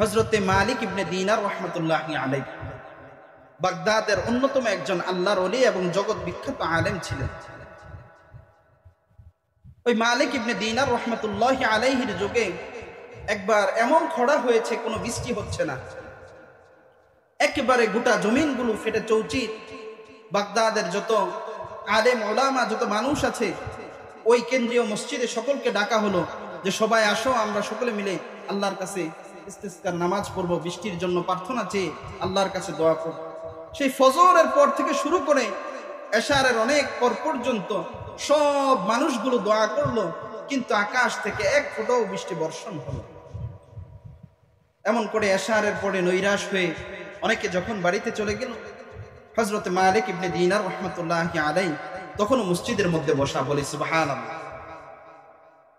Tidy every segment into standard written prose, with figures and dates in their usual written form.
হযরতে মালিক ইবনে দিনার রাহমাতুল্লাহি আলাইহি বাগদাদের অন্যতম একজন আল্লাহর ওলি এবং জগৎ বিখ্যাত আলেম ছিলেন। ওই মালিক ইবনে দিনার রাহমাতুল্লাহি আলাইহির যুগে একবার এমন খরা হয়েছে, কোনো বৃষ্টি হচ্ছে না, একেবারে গোটা জমিনগুলো ফেটে চৌচির। বাগদাদের যত আলেম ওলামা, যত মানুষ আছে, ওই কেন্দ্রীয় মসজিদে সকলকে ডাকা হলো যে সবাই আসো, আমরা সকলে মিলে আল্লাহর কাছে ইস্তিসকার নামাজ পড়ব, বৃষ্টির জন্য প্রার্থনা চেয়ে আল্লাহর কাছে দোয়া করব। সেই ফজরের পর থেকে শুরু করে এশারের অনেক পর পর্যন্ত সব মানুষগুলো দোয়া করলো, কিন্তু আকাশ থেকে এক ফোঁটাও বৃষ্টি বর্ষণ হলো। এমন করে এশারের পরে নৈরাশ হয়ে অনেকে যখন বাড়িতে চলে গেল, হযরত মালিক ইবনে দিনার রাহমাতুল্লাহি আলাইহি তখনও মসজিদের মধ্যে বসা। বলি সুবহানাল্লাহ।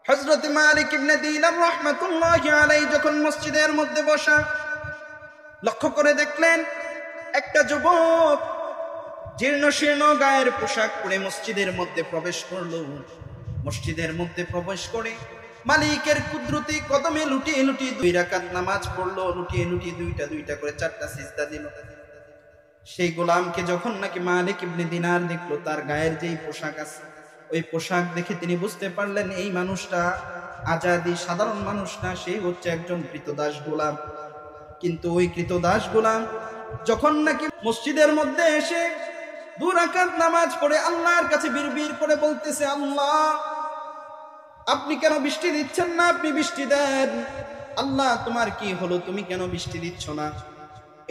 হযরত মালিক ইবনে দিনার রাহমাতুল্লাহি আলাইহি যখন মসজিদের মধ্যে বসা, লক্ষ্য করে দেখলেন একটা যুবক জীর্ণ শীর্ণ গায়ের পোশাক পরে মসজিদের মধ্যে প্রবেশ করলো। মসজিদের মধ্যে প্রবেশ করে মালিকের কুদরতি কদমে লুটিয়ে লুটিয়ে 2 রাকাত নামাজ পড়লো, লুটিয়ে লুটিয়ে দুইটা করে 4টা সিজদা দিল। সেই গোলামকে যখন নাকি মালিক ইবনে দিনার দেখলো, তার গায়ের যেই পোশাক আছে, ওই পোশাক দেখে তিনি বুঝতে পারলেন এই মানুষটা আজাদি সাধারণ মানুষ না, সেই হচ্ছে একজন কৃতদাস গোলাম। কিন্তু ওই কৃতদাস গোলাম যখন নাকি মসজিদের মধ্যে এসে 2 রাকাত নামাজ পড়ে আল্লাহর কাছে বিড়বিড় করে বলতেছে, আল্লাহ আপনি কেন বৃষ্টি দিচ্ছেন না, আপনি বৃষ্টি দেন। আল্লাহ তোমার কি হলো, তুমি কেন বৃষ্টি দিচ্ছ না?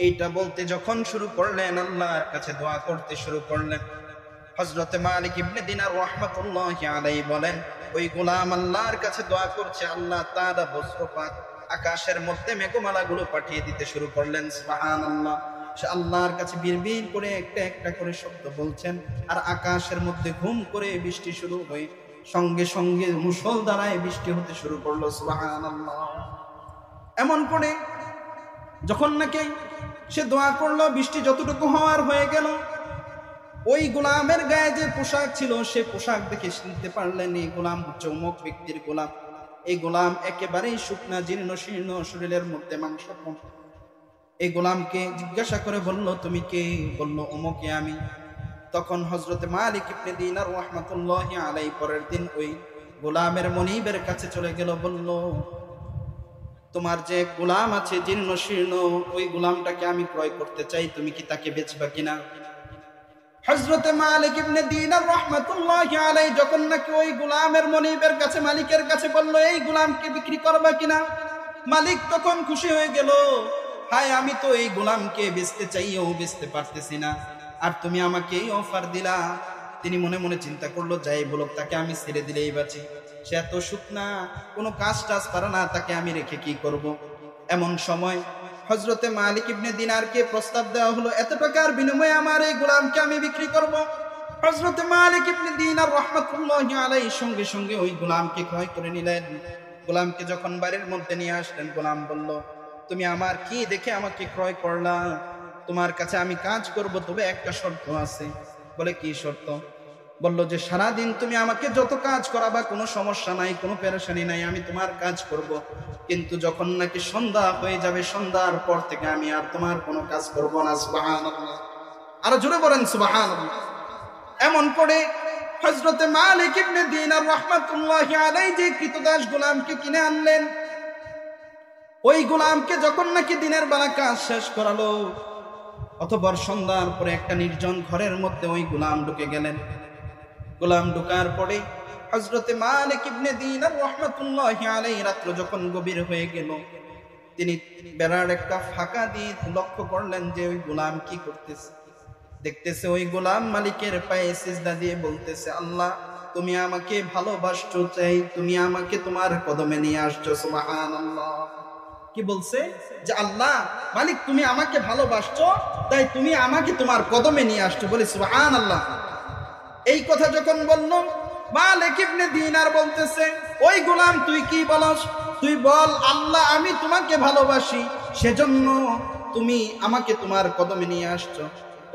এইটা বলতে যখন শুরু করলেন, আল্লাহর কাছে দোয়া করতে শুরু করলেন, হযরত মালিক ইবনে দিনার রাহমাতুল্লাহি আলাইহি বলেন, ওই গোলাম আল্লাহর কাছে দোয়া করছে, আল্লাহ তাআলা বজ্রপাত আকাশের মধ্যে মেঘমালাগুলো পাঠিয়ে দিতে শুরু করলেন। সুবহানাল্লাহ। সে আল্লাহর কাছে বিড়বিড় করে একটা একটা করে শব্দ বলছেন, আর আকাশের মধ্যে ঘুম করে বৃষ্টি শুরু হয়ে সঙ্গে সঙ্গে মুষলধারায় বৃষ্টি হতে শুরু করলো। সুবহানাল্লাহ। এমন করে যখন নাকি সে দোয়া করলো, বৃষ্টি যতটুকু হওয়ার হয়ে গেল, ওই গোলামের গায়ে যে পোশাক ছিল, সে পোশাক দেখে চিনতে পারলেন এই গোলাম হচ্ছে অমুক ব্যক্তির গোলাম। এই গোলাম একেবারেই শুকনা জীর্ণ শীর্ণ, শরীরের মধ্যে মাংস কম। এই গোলামকে জিজ্ঞাসা করে বলল, তুমি কে? বলল, অমুকে আমি। তখন হযরত মালিক ইবনে দিনার রাহমাতুল্লাহি আলাইহি পরের দিন ওই গোলামের মনিবের কাছে চলে গেল, বলল, তোমার যে গোলাম আছে জীর্ণ শীর্ণ, ওই গোলামটাকে আমি ক্রয় করতে চাই, তুমি কি তাকে বেচবা কিনা? হযরত মালিক ইবনে দিনার রাহমাতুল্লাহি আলাইহি যখন নাকি ওই গোলামের মনিবের কাছে, মালিকের কাছে বলল, এই গোলামকে বিক্রি করবা কিনা? মালিক তখন খুশি হয়ে গেল, হায় আমি তো এই গোলামকে বেচতে চাইও বেচতে পারতেছি না, আর তুমি আমাকে এই অফার দিলা। তিনি মনে মনে চিন্তা করলো, যাই বলুক, তাকে আমি ছেড়ে দিলেই বাঁচি। সে এত শুকনা, কোনো কাজ টাজ পারে না, তাকে আমি রেখে কি করব? এমন সময় হযরতে মালিক ইবনে দিনারকে প্রস্তাব দেওয়া হলো, এত টাকার বিনিময়ে আমার এই গোলামকে আমি বিক্রি করব। হযরতে মালিক ইবনে দিনার রাহমাতুল্লাহি আলাইহি সঙ্গে সঙ্গে ওই গোলামকে ক্রয় করে নিলেন। গোলামকে যখন বাড়ির মধ্যে নিয়ে আসলেন, গোলাম বলল, তুমি আমার কি দেখে আমাকে ক্রয় করলা? তোমার কাছে আমি কাজ করব, তবে একটা শর্ত আছে। বলে, কি শর্ত? বলল যে সারাদিন তুমি আমাকে যত কাজ করাবা, কোনো সমস্যা নাই, কোনো পেরেশানি নাই, আমি তোমার কাজ করব। কিন্তু যখন নাকি সন্ধ্যা হয়ে যাবে, সন্ধ্যার পর থেকে আমি আর তোমার কোনো কাজ করব না। সুবহানাল্লাহ। আরো জোরে বলেন সুবহানাল্লাহ। এমন করে হযরতে মালিক ইবনে দিনার রাহমাতুল্লাহি আলাইহি যে কৃতদাস গোলামকে কিনে আনলেন, ওই গোলামকে যখন নাকি দিনের বেলা কাজ শেষ করালো, অতঃপর সন্ধ্যার পরে একটা নির্জন ঘরের মধ্যে ওই গোলাম ঢুকে গেলেন। গোলাম ঢোকার পরে হযরতে মালিক ইবনে দিনার রাহমাতুল্লাহি আলাইহি রাত্র যখন গভীর হয়ে গেল, তিনি বেড়ার একটা ফাঁকা দিয়ে লক্ষ্য করলেন যে ওই গোলাম কি করতেছে। দেখতেছে ওই গোলাম মালিকের পায়ে সিজদা দিয়ে বলতেছে, আল্লাহ তুমি আমাকে ভালোবাসছো, চাই তুমি আমাকে তোমার কদমে নিয়ে আসছো। সুবহানাল্লাহ। কি বলছে? যে আল্লাহ মালিক তুমি আমাকে ভালোবাসছো, তাই তুমি আমাকে তোমার কদমে নিয়ে আসছো। বলি সুবহানাল্লাহ। এই কথা যখন বলল, মালিক ইবনে দিনার বলতেছে, ওই গোলাম তুই কি বলস? তুই বল, আল্লাহ আমি তোমাকে ভালোবাসি, সেজন্য তুমি আমাকে তোমার কদমে নিয়ে আসছো।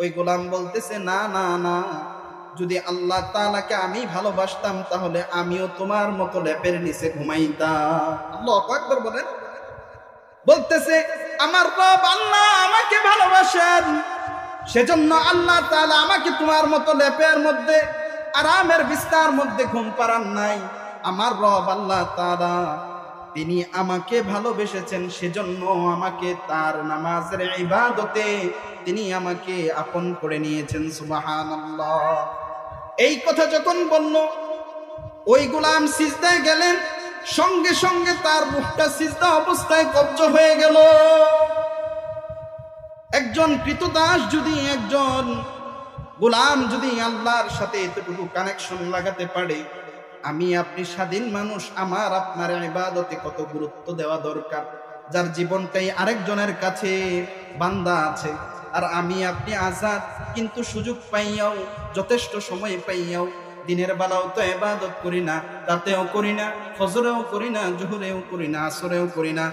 ওই গোলাম বলতেছে, না না না, যদি আল্লাহ তাআলাকে আমি ভালোবাসতাম, তাহলে আমিও তোমার মতো লেপের নিচে ঘুমাইতাম। আল্লাহু আকবার বলেন। বলতেছে আমার রব আল্লাহ আমাকে ভালোবাসেন, সেজন্য আল্লাহ তাআলা আমাকে তোমার মতো লেপের মধ্যে আরামের বিস্তার মধ্যে ঘুম পাড়ান নাই। আমার রব আল্লাহ তাআলা তিনি আমাকে ভালোবেসেছেন, সেজন্য আমাকে তার নামাজের ইবাদতে তিনি আমাকে আপন করে নিয়েছেন। সুবহানাল্লাহ। এই কথা যখন বলল, ওই গোলাম সিজদায় গেলেন, সঙ্গে সঙ্গে তার রূহটা সিজদা অবস্থায় কবজ হয়ে গেল। একজন কৃতদাস যদি, একজন গোলাম যদি আল্লাহর সাথে এতটুকু কানেকশন লাগাতে পারে, আমি আপনি স্বাধীন মানুষ, আমার আপনার ইবাদতে কত গুরুত্ব দেওয়া দরকার। যার জীবনটাই আরেকজনের কাছে বান্দা আছে, আর আমি আপনি আজাদ, কিন্তু সুযোগ পাইয়াও, যথেষ্ট সময় পাইয়াও দিনের বেলাও তো ইবাদত করি না, রাতেও করি না, ফজরেও করি না, জোহরেও করি না, আসরেও করি না।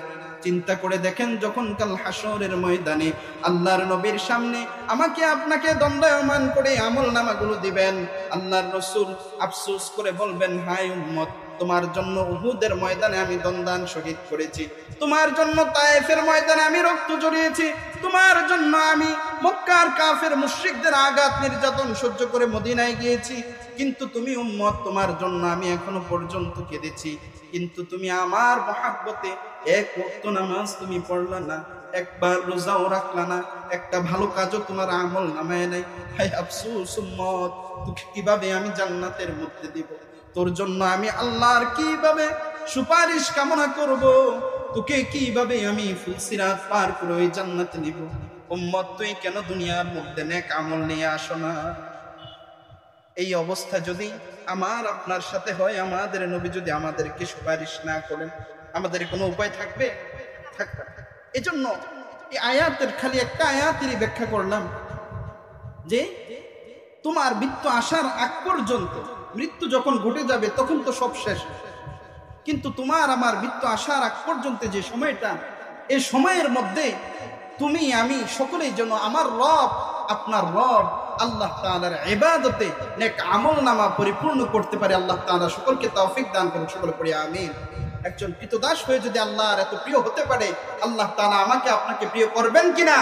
চিন্তা করে দেখেন, যখন কাল হাসরের ময়দানে আল্লাহর নবীর সামনে আমাকে আপনাকে দণ্ডায়মান করে আমল নামাগুলো দিবেন, আল্লাহর রাসূল আফসোস করে বলবেন, হায় উম্মত, তোমার জন্য উহুদের ময়দানে আমি দন্দান শহীদ করেছি, তোমার জন্য তায়েফের ময়দানে আমি রক্ত ঝরিয়েছি, তোমার জন্য আমি মক্কার কাফের মুশরিকদের আঘাত নির্যাতন সহ্য করে মদিনায় গিয়েছি, কিন্তু তুমি উম্মত, তোমার জন্য আমি এখনো পর্যন্ত কেঁদেছি, কিন্তু তুমি আমার মহাব্বতে এক ওয়াক্ত নামাজ তুমি পড়লা না, একবার রোজাও রাখলা না, একটা ভালো কাজও তোমার আমল নামায় নাই। হায় আফসোস উম্মত, তোকে কিভাবে আমি জান্নাতের মধ্যে দিব? তোর জন্য আমি আল্লাহর কিভাবে সুপারিশ কামনা করব? তোকে কিভাবে আমি ফুলসিরাত পার করে ওই জান্নাতে নিব? উম্মত, তুই কেন দুনিয়ার মধ্যে নেক আমল নিয়ে আসো না? এই অবস্থা যদি আমার আপনার সাথে হয়, আমাদের নবী যদি আমাদেরকে সুপারিশ না করেন, আমাদের কোনো উপায় থাকবে? থাকবে না। এই জন্য এই আয়াতের খালি একটা আয়াতেরই ব্যাখ্যা করলাম যে তোমার মৃত্যু আসার আগ পর্যন্ত, মৃত্যু যখন ঘটে যাবে তখন তো সব শেষ, কিন্তু তোমার আমার মৃত্যু আসার আগ পর্যন্ত যে সময়টা, এই সময়ের মধ্যে তুমি আমি সকলেই যেন আমার রব, আপনার রব আল্লাহ তাআলার ইবাদতে নেক আমলনামা পরিপূর্ণ করতে পারে। আল্লাহ তাআলা সকলকে তৌফিক দান করুন, সকলে পড়ি আমিন। একজন কৃতদাস হয়ে যদি আল্লাহর এত প্রিয় হতে পারে, আল্লাহ তাআলা আমাকে আপনাকে প্রিয় করবেন কিনা?